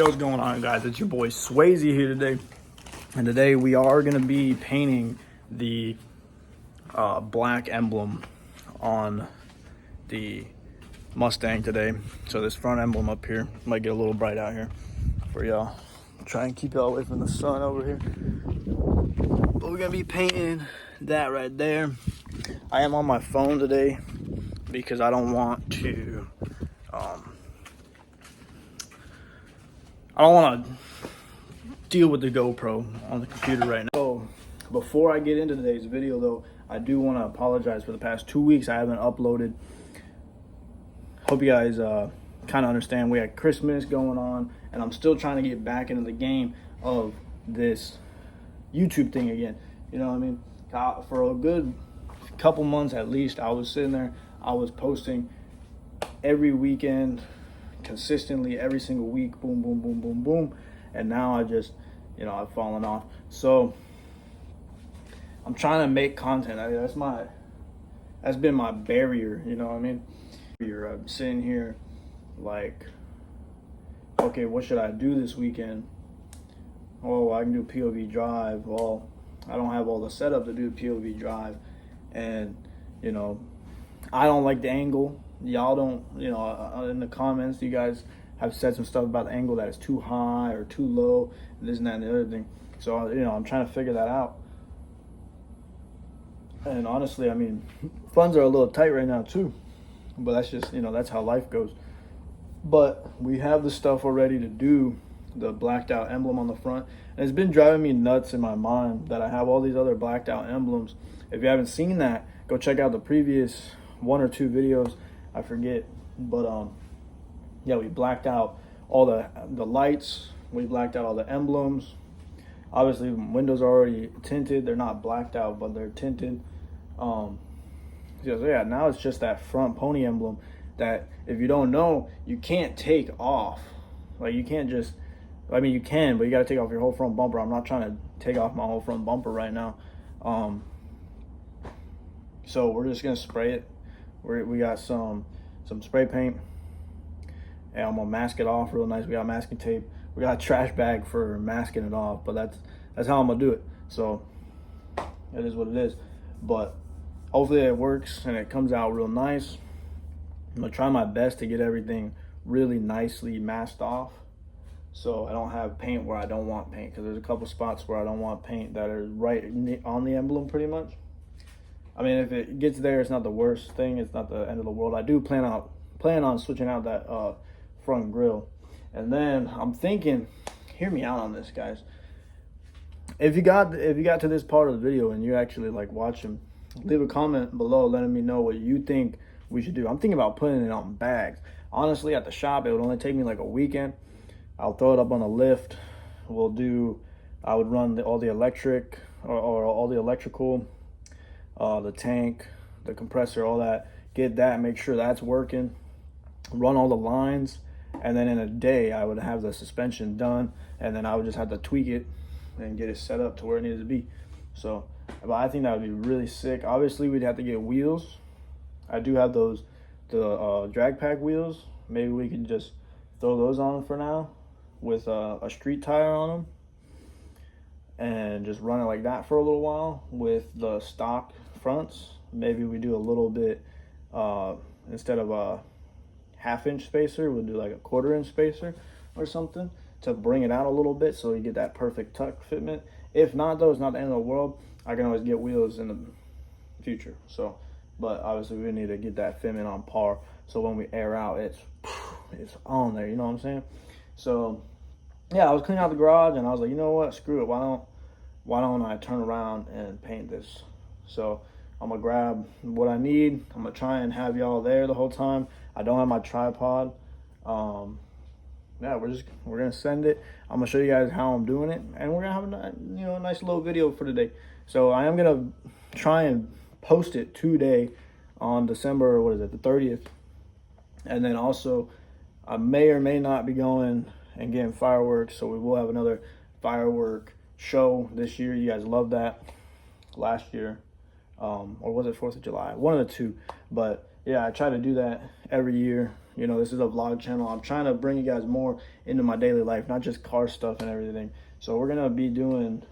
Yo, what's going on, guys? It's your boy Swayze here today, and today we are going to be painting the black emblem on the Mustang today. So this front emblem up here might get a little bright out here for y'all. Try and keep y'all away from the sun over here, but we're going to be painting that right there. I am on my phone today because I don't want to deal with the GoPro on the computer right now. So before I get into today's video though, I do want to apologize for the past 2 weeks I haven't uploaded. Hope you guys kind of understand. We had Christmas going on and I'm still trying to get back into the game of this YouTube thing again. You know what I mean? For a good couple months at least, I was sitting there, I was posting every weekend, consistently every single week, boom, boom, boom, boom, boom. And now I just, I've fallen off. So I'm trying to make content. That's been my barrier, you know what I mean? I'm sitting here like, okay, what should I do this weekend? Oh, I can do POV drive. Well, I don't have all the setup to do POV drive. And, I don't like the angle. Y'all don't, in the comments, you guys have said some stuff about the angle that is too high or too low, this and that and the other thing. So, I'm trying to figure that out. And honestly, I mean, funds are a little tight right now too. But that's just, that's how life goes. But we have the stuff already to do the blacked out emblem on the front. And it's been driving me nuts in my mind that I have all these other blacked out emblems. If you haven't seen that, go check out the previous 1 or 2 videos. I forget. But yeah, we blacked out all the lights. We blacked out all the emblems. Obviously, windows are already tinted. They're not blacked out, but they're tinted. So yeah, now it's just that front pony emblem that, if you don't know, you can't take off. Like, you can't just, I mean, you can, but you got to take off your whole front bumper. I'm not trying to take off my whole front bumper right now. So we're just gonna spray it. We got some spray paint, and I'm gonna mask it off real nice. We got masking tape. We got a trash bag for masking it off, but that's how I'm gonna do it. So it is what it is. But hopefully it works and it comes out real nice. I'm gonna try my best to get everything really nicely masked off, so I don't have paint where I don't want paint, because there's a couple spots where I don't want paint that are right on the emblem pretty much. I mean, if it gets there, it's not the worst thing. It's not the end of the world. I do plan on switching out that front grille. And then I'm thinking, hear me out on this, guys. If you got to this part of the video and you actually like watching, leave a comment below letting me know what you think we should do. I'm thinking about putting it on bags. Honestly, at the shop, it would only take me like a weekend. I'll throw it up on a lift. I would run all the electric or all the electrical, the tank, the compressor, all that. Get that, make sure that's working. Run all the lines, and then in a day I would have the suspension done, and then I would just have to tweak it and get it set up to where it needed to be. So, but I think that would be really sick. Obviously, we'd have to get wheels. I do have the drag pack wheels. Maybe we can just throw those on for now with a street tire on them, and just run it like that for a little while with the stock fronts. Maybe we do a little bit, instead of a 1/2 inch spacer, we'll do like a 1/4 inch spacer or something to bring it out a little bit, so you get that perfect tuck fitment. If not though, it's not the end of the world. I can always get wheels in the future. So, but obviously we need to get that fitment on par, so when we air out, it's on there, you know what I'm saying? So yeah, I was cleaning out the garage and I was like, you know what, screw it, why don't I turn around and paint this? So I'm gonna grab what I need. I'm gonna try and have y'all there the whole time. I don't have my tripod. Yeah, we're gonna send it. I'm gonna show you guys how I'm doing it, and we're gonna have a nice little video for today. So I am gonna try and post it today on December, what is it, the 30th. And then also I may or may not be going and getting fireworks, so we will have another firework show this year. You guys loved that last year, or was it 4th of July? One of the two. But yeah, I try to do that every year. You know, this is a vlog channel. I'm trying to bring you guys more into my daily life, not just car stuff and everything. So we're gonna be doing,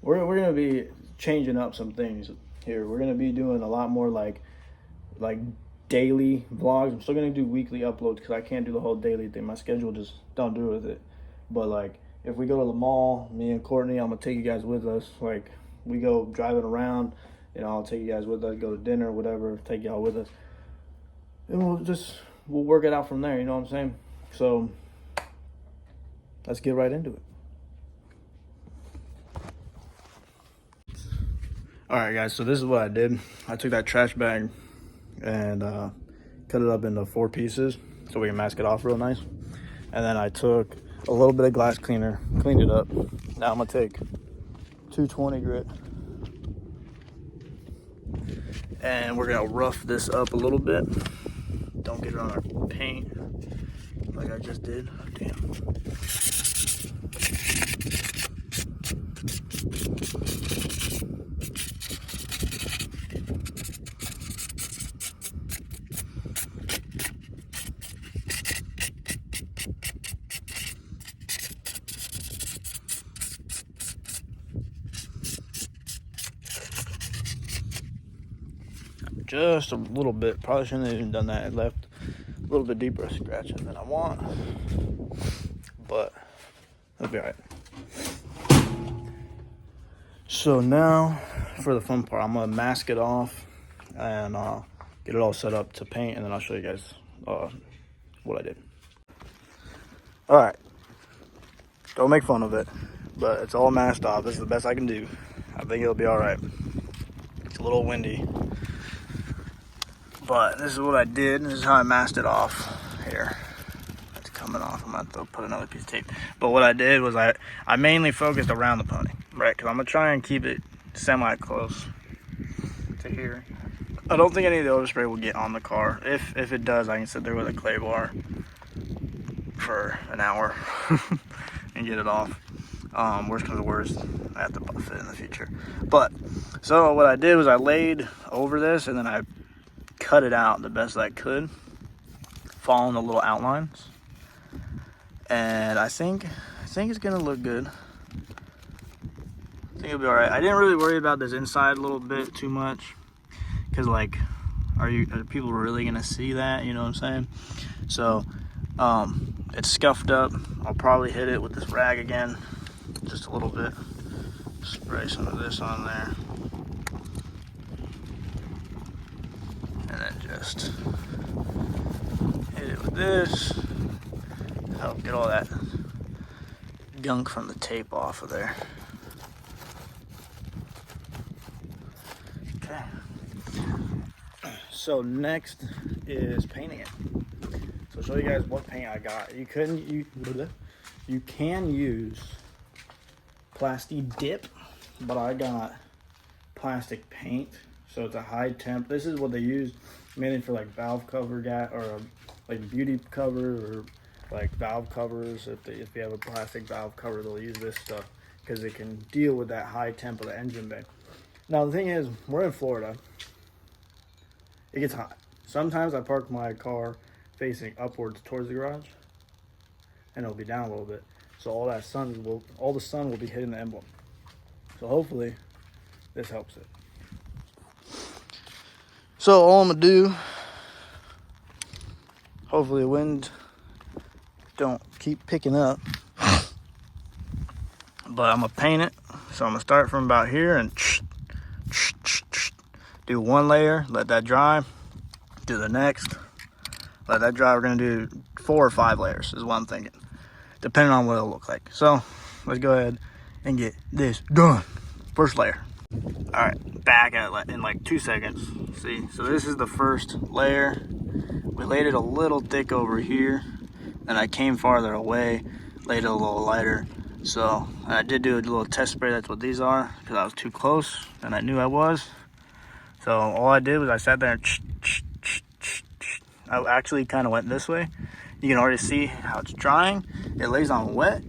we're gonna be changing up some things here. We're gonna be doing a lot more like daily vlogs. I'm still gonna do weekly uploads because I can't do the whole daily thing. My schedule just don't do it with it. But like, if we go to the mall, me and Courtney, I'm gonna take you guys with us. Like, we go driving around, you know, I'll take you guys with us, go to dinner, whatever, take y'all with us. And we'll work it out from there, you know what I'm saying? So let's get right into it. All right, guys, so this is what I did. I took that trash bag and cut it up into 4 pieces so we can mask it off real nice. And then I took a little bit of glass cleaner, cleaned it up. Now I'm gonna take 220 grit and we're gonna rough this up a little bit. Don't get it on our paint like I just did. Damn. Just a little bit. Probably shouldn't have even done that. It left a little bit deeper scratching than I want, but it'll be all right. So now for the fun part, I'm gonna mask it off and get it all set up to paint, and then I'll show you guys what I did. All right, don't make fun of it, but it's all masked off. This is the best I can do. I think it'll be all right. It's a little windy, but this is what I did. This is how I masked it off. Here, it's coming off. I'm gonna have to put another piece of tape. But what I did was I mainly focused around the pony, right? Because I'm gonna try and keep it semi-close to here. I don't think any of the overspray will get on the car. If it does, I can sit there with a clay bar for an hour and get it off. Worst comes to worst, I have to buff it in the future. But so what I did was I laid over this and then I cut it out the best I could, following the little outlines, and I think it's gonna look good. I think it'll be all right. I didn't really worry about this inside a little bit too much, because like, are people really gonna see that? You know what I'm saying? So it's scuffed up. I'll probably hit it with this rag again, just a little bit. Spray some of this on there. And then just hit it with this. Help get all that gunk from the tape off of there. Okay. So next is painting it. So I'll show you guys what paint I got. You can use plastic dip, but I got plastic paint. So it's a high temp. This is what they use mainly for like valve cover or like beauty cover or like valve covers. If you have a plastic valve cover, they'll use this stuff because it can deal with that high temp of the engine bay. Now the thing is, we're in Florida. It gets hot. Sometimes I park my car facing upwards towards the garage, and it'll be down a little bit. So all the sun will be hitting the emblem. So hopefully this helps it. So all I'm gonna do, hopefully the wind don't keep picking up, but I'm gonna paint it. So I'm gonna start from about here and do 1 layer, let that dry, do the next, let that dry. We're gonna do 4 or 5 layers is what I'm thinking, depending on what it'll look like. So let's go ahead and get this done. First layer. All right, back at in like 2 seconds. See, so this is the first layer. We laid it a little thick over here, and I came farther away, laid it a little lighter. So I did do a little test spray. That's what these are, because I was too close, and I knew I was. So all I did was I sat there and I actually kind of went this way. You can already see how it's drying. It lays on wet,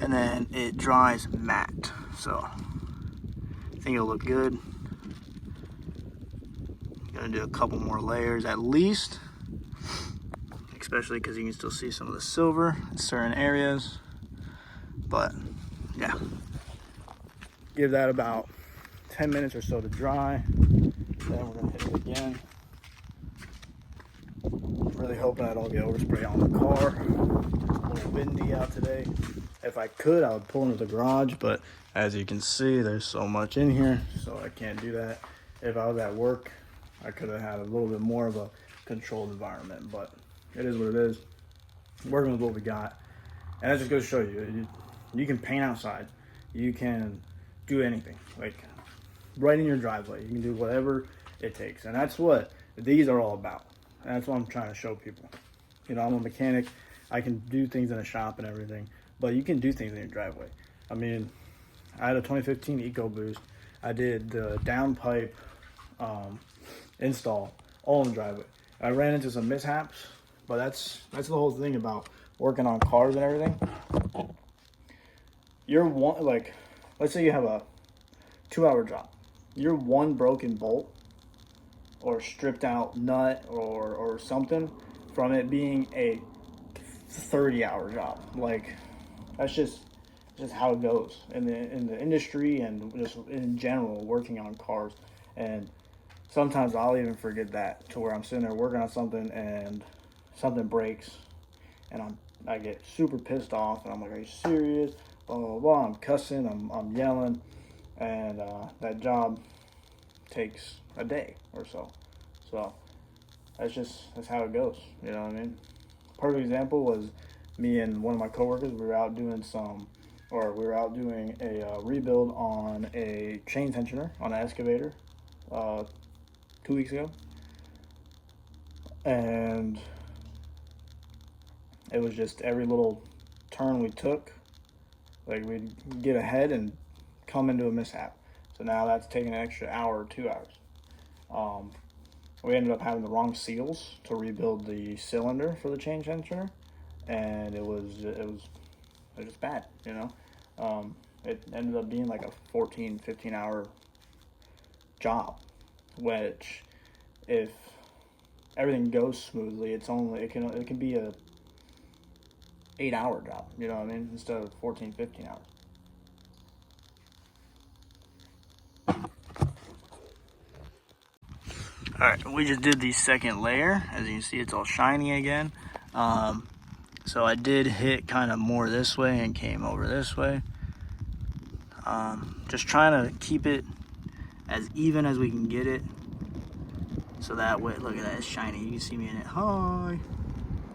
and then it dries matte. So I think it'll look good. Gonna do a couple more layers at least. especially because you can still see some of the silver in certain areas. But yeah, give that about 10 minutes or so to dry. Then we're gonna hit it again. Really hoping I don't get overspray on the car. A little windy out today. If I could, I would pull into the garage, but as you can see, there's so much in here, so I can't do that. If I was at work, I could have had a little bit more of a controlled environment, but it is what it is. Working with what we got. And that just goes to show you, you can paint outside. You can do anything, like right in your driveway. You can do whatever it takes. And that's what these are all about. And that's what I'm trying to show people. You know, I'm a mechanic. I can do things in a shop and everything, but you can do things in your driveway. I mean, I had a 2015 EcoBoost. I did the downpipe install all in the driveway. I ran into some mishaps, but that's the whole thing about working on cars and everything. Like, let's say you have a 2-hour job. You're one broken bolt or stripped out nut or something from it being a 30-hour job. Like, that's just how it goes in the industry and just in general working on cars. And sometimes I'll even forget that, to where I'm sitting there working on something and something breaks and I get super pissed off and I'm like, are you serious? Blah blah blah. I'm cussing, I'm yelling, and that job takes a day or so. So that's how it goes. You know what I mean? Perfect example was me and one of my coworkers. We were out doing a rebuild on a chain tensioner on an excavator 2 weeks ago, and it was just every little turn we took, like we'd get ahead and come into a mishap. So now that's taking an extra hour or 2 hours. We ended up having the wrong seals to rebuild the cylinder for the chain tensioner, and it was just bad, you know. It ended up being like a 14-15 hour job, which if everything goes smoothly, it can be a 8-hour job, you know what I mean, instead of 14-15 hours. Alright, we just did the second layer. As you can see, it's all shiny again. So I did hit kind of more this way and came over this way. Just trying to keep it as even as we can get it. So that way, look at that, it's shiny. You can see me in it. Hi!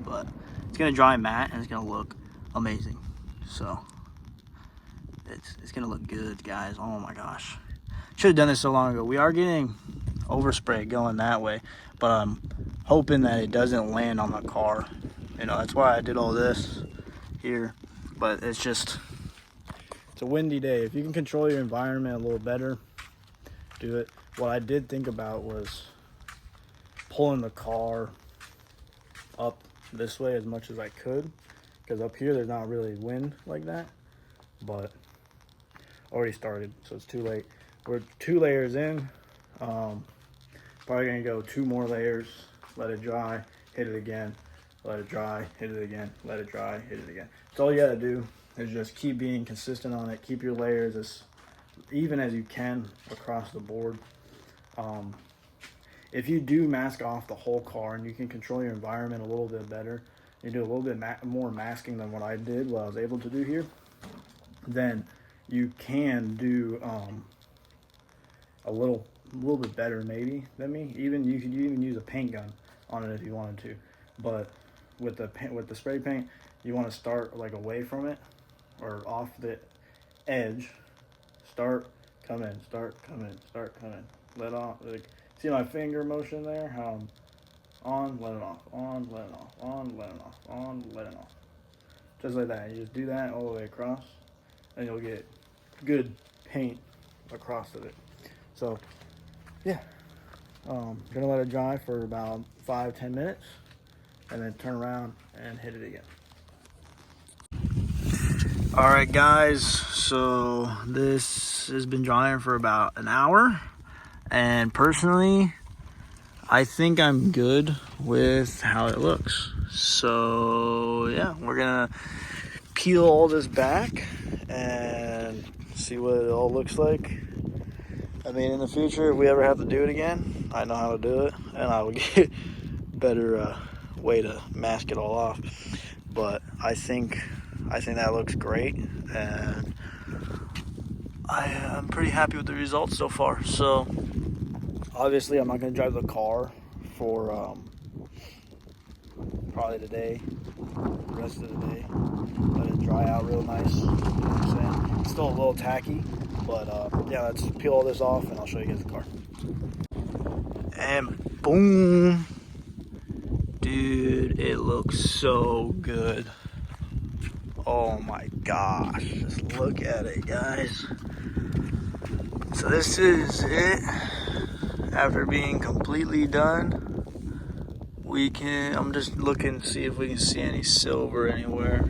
But it's going to dry matte and it's going to look amazing. So it's going to look good, guys. Oh my gosh. Should have done this so long ago. We are getting overspray going that way, but I'm hoping that it doesn't land on the car. You know, that's why I did all this here. But it's a windy day. If you can control your environment a little better, do it. What I did think about was pulling the car up this way as much as I could, because up here there's not really wind like that, but already started, so it's too late. We're 2 layers in. Probably gonna go 2 more layers, let it dry, hit it again, let it dry, hit it again, let it dry, hit it again. So all you gotta do is just keep being consistent on it, keep your layers as even as you can across the board. If you do mask off the whole car and you can control your environment a little bit better, you do a little bit more masking than what I did, what I was able to do here, then you can do a little bit better maybe than me. You could even use a paint gun on it if you wanted to. But with the spray paint, you want to start like away from it or off the edge. Start, come in, start, come in, start, come in. Let off. Like, see my finger motion there? How I'm on, let it off, on, let it off, on, let it off, on, let it off. Just like that. You just do that all the way across, and you'll get good paint across of it. So, yeah. Gonna let it dry for about 5-10 minutes, and then turn around and hit it again. Alright guys, so this has been drying for about an hour, and personally I think I'm good with how it looks. So yeah, we're gonna peel all this back and see what it all looks like. I mean, in the future, if we ever have to do it again, I know how to do it, and I will get better way to mask it all off. But I think that looks great, and I'm pretty happy with the results so far. So obviously I'm not going to drive the car for probably today, the rest of the day. Let it dry out real nice. You know what I'm saying? It's still a little tacky, but yeah, let's peel all this off and I'll show you guys the car. And boom. Dude, it looks so good. Oh my gosh, just look at it, guys. So this is it. After being completely done, I'm just looking to see if we can see any silver anywhere.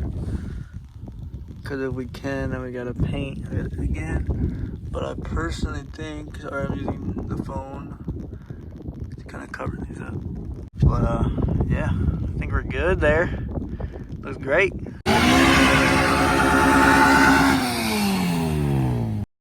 Because if we can, then we gotta paint it again. But I personally think, sorry, I'm using the phone to kind of cover these up. But yeah, I think we're good there. Looks great.